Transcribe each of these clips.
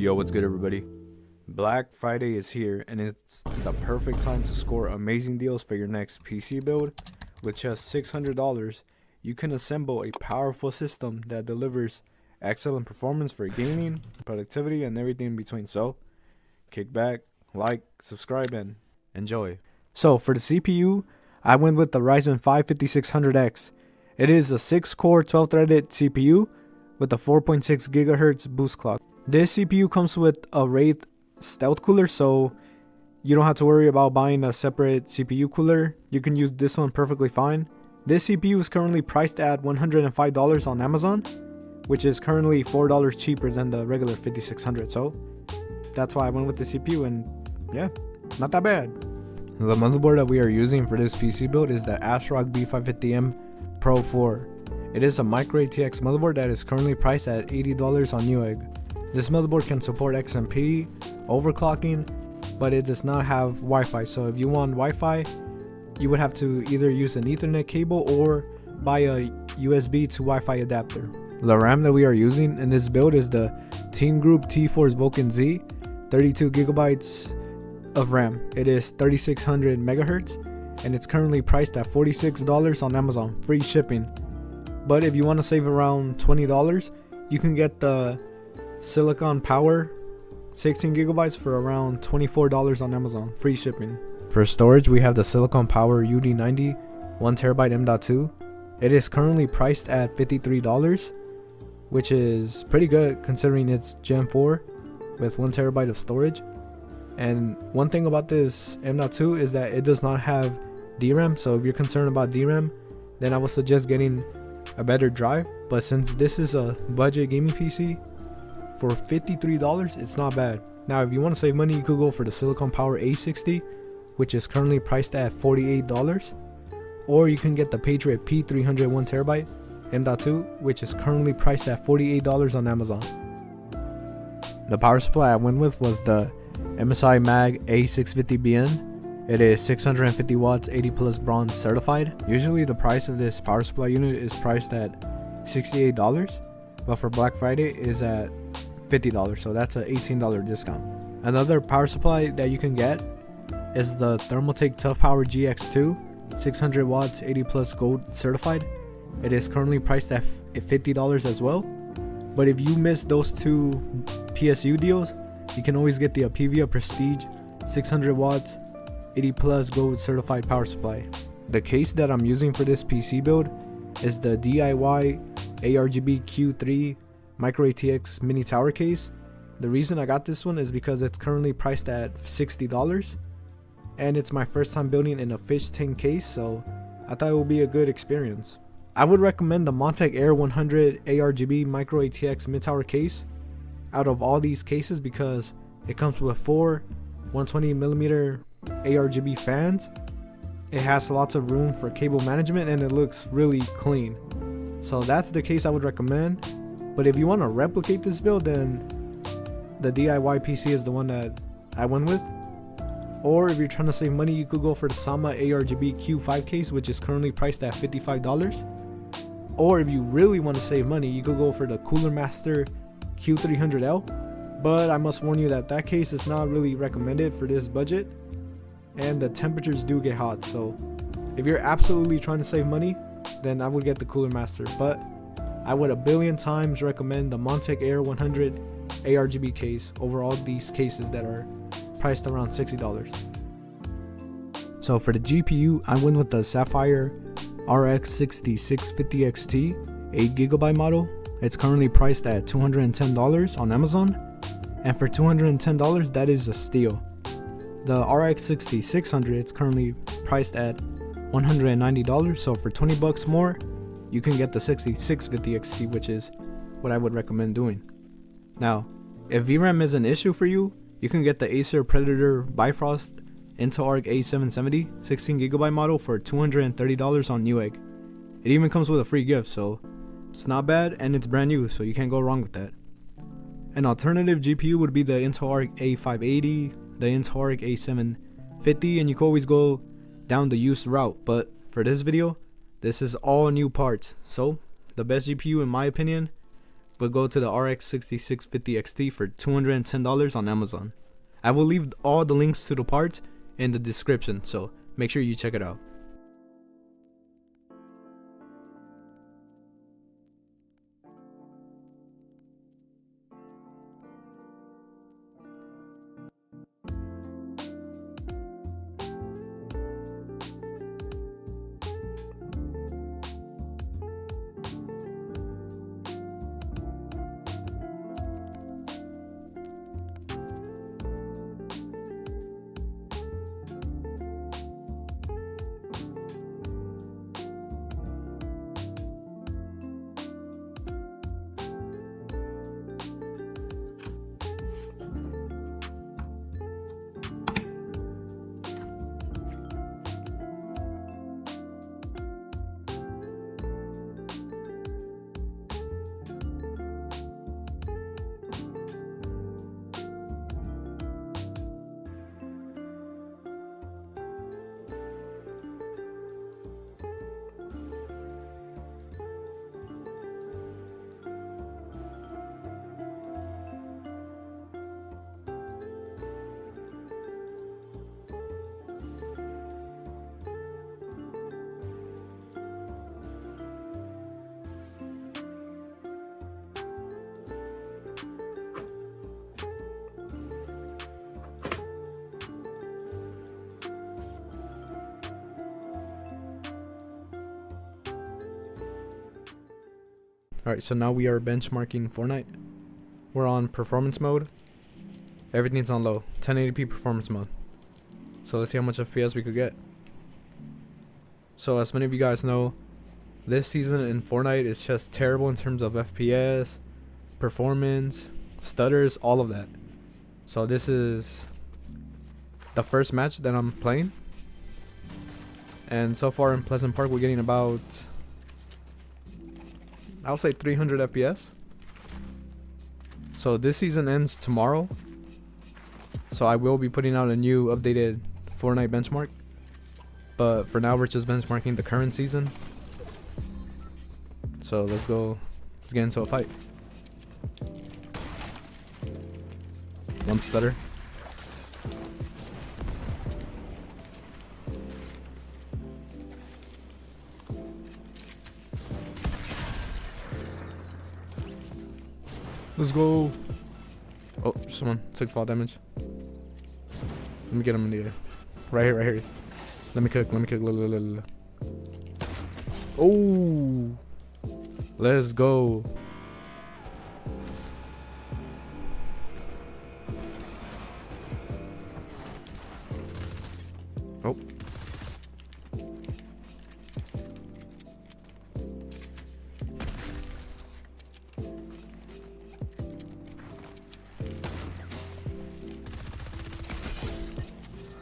Yo, what's good everybody? Black Friday is here and it's the perfect time to score amazing deals for your next PC build. With just $600, you can assemble a powerful system that delivers excellent performance for gaming, productivity, and everything in between. So, kick back, like, subscribe, and enjoy. So, for the CPU, I went with the Ryzen 5 5600X. It is a 6-core 12-threaded CPU with a 4.6 GHz boost clock. This CPU comes with a Wraith stealth cooler, so you don't have to worry about buying a separate CPU cooler. You can use this one perfectly fine. This CPU is currently priced at $105 on Amazon, which is currently $4 cheaper than the regular 5600. So that's why I went with the CPU, and yeah, not that bad. The motherboard that we are using for this PC build is the ASRock B550M Pro 4. It is a micro ATX motherboard that is currently priced at $80 on Newegg. This motherboard can support XMP, overclocking, but it does not have Wi-Fi. So if you want Wi-Fi, you would have to either use an Ethernet cable or buy a USB to Wi-Fi adapter. The RAM that we are using in this build is the Teamgroup T4 Vulcan Z, 32 gigabytes of RAM. It is 3600 megahertz and it's currently priced at $46 on Amazon, free shipping. But if you want to save around $20, you can get the Silicon Power 16 gigabytes for around $24 on Amazon, free shipping. For storage, we have the Silicon Power UD90 1TB M.2. It is currently priced at $53, which is pretty good considering it's Gen 4 with 1TB of storage. And one thing about this M.2 is that it does not have DRAM, so if you're concerned about DRAM, then I would suggest getting a better drive. But since this is a budget gaming PC, for $53, it's not bad. Now, if you want to save money, you could go for the Silicon Power A60, which is currently priced at $48. Or you can get the Patriot P300 1TB M.2, which is currently priced at $48 on Amazon. The power supply I went with was the MSI MAG A650BN. It is 650 watts, 80 plus bronze certified. Usually the price of this power supply unit is priced at $68, but for Black Friday is at $50, so that's an $18 discount. Another power supply that you can get is the Thermaltake Tough Power GX2, 600 watts, 80 plus gold certified. It is currently priced at $50 as well. But if you miss those two PSU deals, you can always get the Apivia Prestige 600 watts, 80 plus gold certified power supply. The case that I'm using for this PC build is the DIY ARGB Q3 Micro ATX mini tower case. The reason I got this one is because it's currently priced at $60 and it's my first time building in a fish tank case, so I thought it would be a good experience. I would recommend the Montech Air 100 ARGB Micro ATX mid tower case out of all these cases because it comes with 4 120mm ARGB fans. It has lots of room for cable management and it looks really clean. So that's the case I would recommend. But if you want to replicate this build, then the DIYPC is the one that I went with. Or if you're trying to save money, you could go for the Sama ARGB Q5 case, which is currently priced at $55. Or if you really want to save money, you could go for the Cooler Master Q300L. But I must warn you that that case is not really recommended for this budget, and the temperatures do get hot. So if you're absolutely trying to save money, then I would get the Cooler Master. But I would a billion times recommend the Montech Air 100 ARGB case over all these cases that are priced around $60. So for the GPU, I went with the Sapphire RX 6650 XT 8GB model. It's currently priced at $210 on Amazon, and for $210, that is a steal. The RX 6600, it's currently priced at $190, so for $20 more, you can get the 6650 XT, which is what I would recommend doing. Now, if VRAM is an issue for you, you can get the Acer Predator Bifrost Intel Arc A770 16GB model for $230 on Newegg. It even comes with a free gift, so it's not bad and it's brand new, so you can't go wrong with that. An alternative GPU would be the Intel Arc A580, the Intel Arc A750, and you can always go down the used route. But for this video, this is all new parts. So the best GPU in my opinion but go to the RX 6650 XT for $210 on Amazon. I will leave all the links to the parts in the description, so make sure you check it out. Alright, so now we are benchmarking Fortnite. We're on performance mode. Everything's on low. 1080p performance mode. So let's see how much FPS we could get. So as many of you guys know, this season in Fortnite is just terrible in terms of FPS, performance, stutters, all of that. So this is the first match that I'm playing. And so far in Pleasant Park we're getting about, I'll say 300 FPS. So this season ends tomorrow. So I will be putting out a new updated Fortnite benchmark. But for now we're just benchmarking the current season. So let's get into a fight. One stutter. Let's go. Oh, someone took fall damage. Let me get him in the air. Right here, right here. Let me cook, look. Oh, let's go. Oh.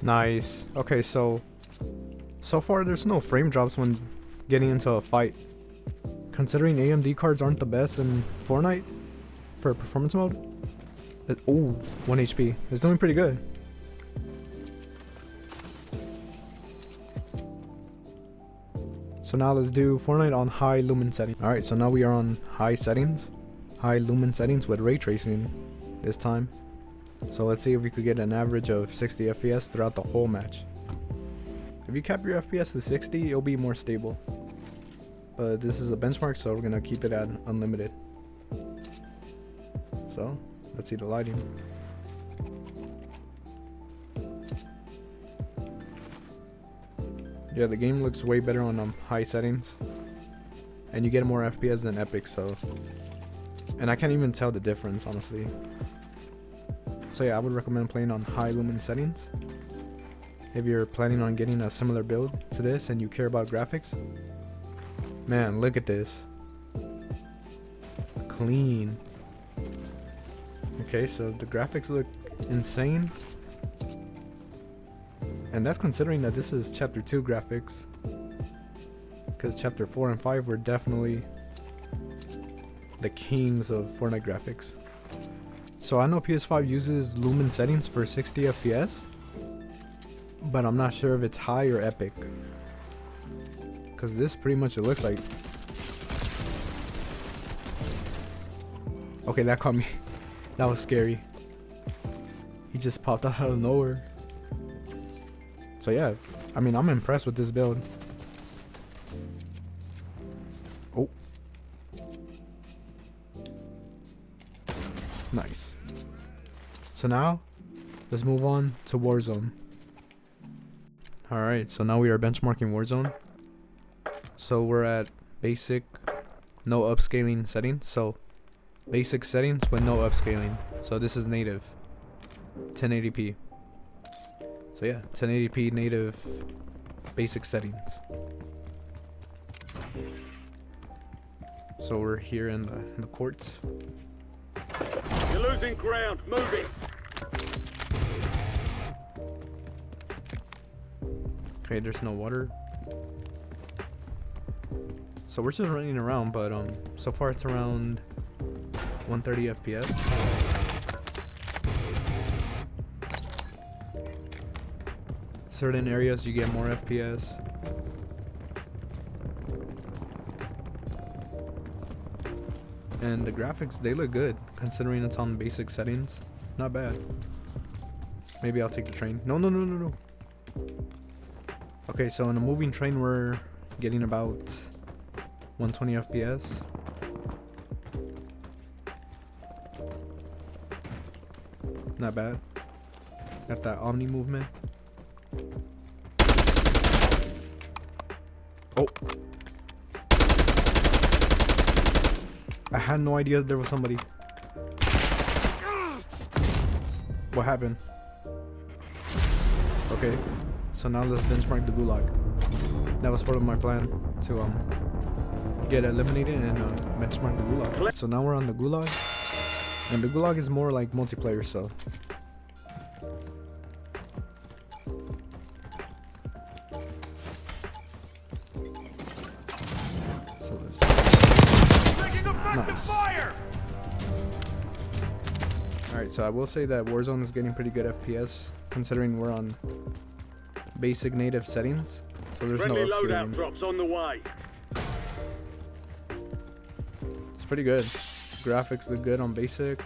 Nice. Okay, so far there's no frame drops when getting into a fight. Considering AMD cards aren't the best in Fortnite for performance mode. Oh, 1 HP. It's doing pretty good. So now let's do Fortnite on high lumen setting. Alright, so now we are on high settings. High lumen settings with ray tracing this time. So let's see if we could get an average of 60 FPS throughout the whole match. If you cap your FPS to 60, it'll be more stable. But this is a benchmark, so we're gonna keep it at unlimited. So let's see the lighting. Yeah, the game looks way better on high settings. And you get more FPS than Epic, so. And I can't even tell the difference, honestly. So yeah, I would recommend playing on high lumen settings if you're planning on getting a similar build to this and you care about graphics. Man, look at this. Clean. Okay, so the graphics look insane. And that's considering that this is chapter 2 graphics. Because chapter 4 and 5 were definitely the kings of Fortnite graphics. So I know PS5 uses lumen settings for 60 FPS, but I'm not sure if it's high or Epic. Cause this pretty much it looks like. Okay, that caught me. That was scary. He just popped out of nowhere. So yeah, I mean, I'm impressed with this build. Oh. Nice. So now, let's move on to Warzone. Alright, so now we are benchmarking Warzone. So we're at basic, no upscaling settings. So basic settings with no upscaling. So this is native 1080p. So yeah, 1080p native basic settings. So we're here in the courts. You're losing ground. Moving. Okay, there's no water. So we're just running around, but so far it's around 130 FPS. Certain areas you get more FPS. And the graphics, they look good considering it's on basic settings. Not bad. Maybe I'll take the train. No. Okay, so in a moving train we're getting about 120 FPS. Not bad. Got that Omni movement. Oh. I had no idea there was somebody. What happened? Okay. So now let's benchmark the gulag. That was part of my plan to get eliminated and benchmark the gulag. So now we're on the gulag. And the gulag is more like multiplayer, so. Nice. Alright, so I will say that Warzone is getting pretty good FPS considering we're on basic native settings. So there's no upscaling. Drops on the way. It's pretty good. Graphics look good on basic.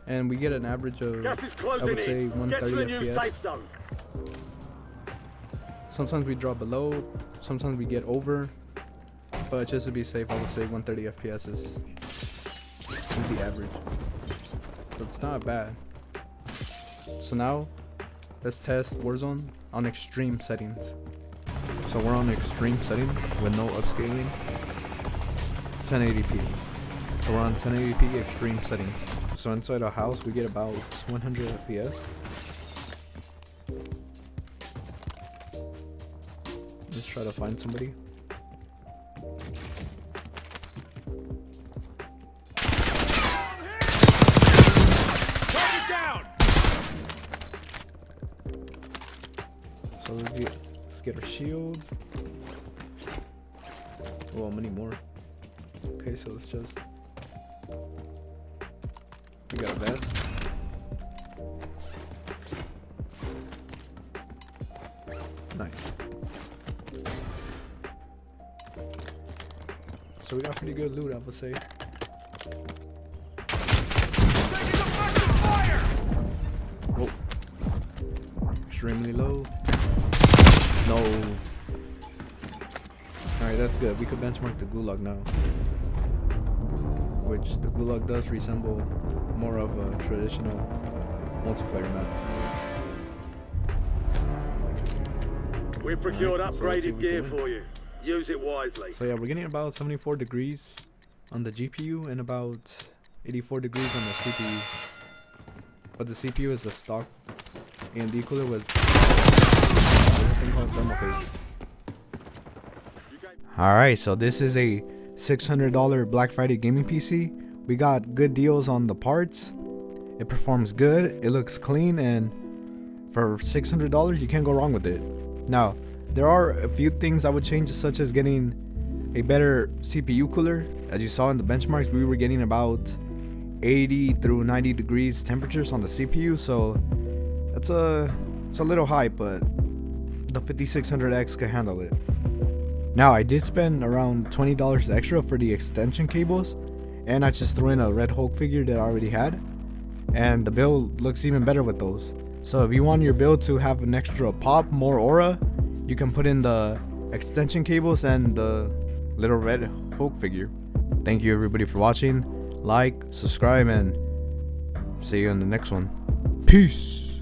And we get an average of, I would say, 130 FPS. Sometimes we drop below, sometimes we get over. But just to be safe, I would say 130 FPS is the average. So it's not bad. So now, let's test Warzone on extreme settings. So we're on extreme settings with no upscaling. 1080p. So we're on 1080p extreme settings. So inside our house we get about 100 FPS. Let's try to find somebody. So let's get our shields. Oh, many more. Okay, so let's just. We got a vest. Nice. So we got pretty good loot, I would say. Oh. Extremely low. No. Alright, that's good. We could benchmark the gulag now. Which the gulag does resemble more of a traditional multiplayer map. We've procured upgraded gear for you. Use it wisely. So yeah, we're getting about 74 degrees on the GPU and about 84 degrees on the CPU. But the CPU is a stock AMD cooler with thermal paste. Alright, so this is a $600 Black Friday gaming PC. We got good deals on the parts. It performs good, it looks clean, and for $600 you can't go wrong with it. Now, there are a few things I would change, such as getting a better CPU cooler. As you saw in the benchmarks, we were getting about 80 through 90 degrees temperatures on the CPU, so it's a little high, but the 5600X can handle it. Now I did spend around $20 extra for the extension cables, and I just threw in a Red Hulk figure that I already had, and the build looks even better with those. So if you want your build to have an extra pop, more aura, you can put in the extension cables and the little Red Hulk figure. Thank you everybody for watching. Like, subscribe, and see you in the next one. Peace.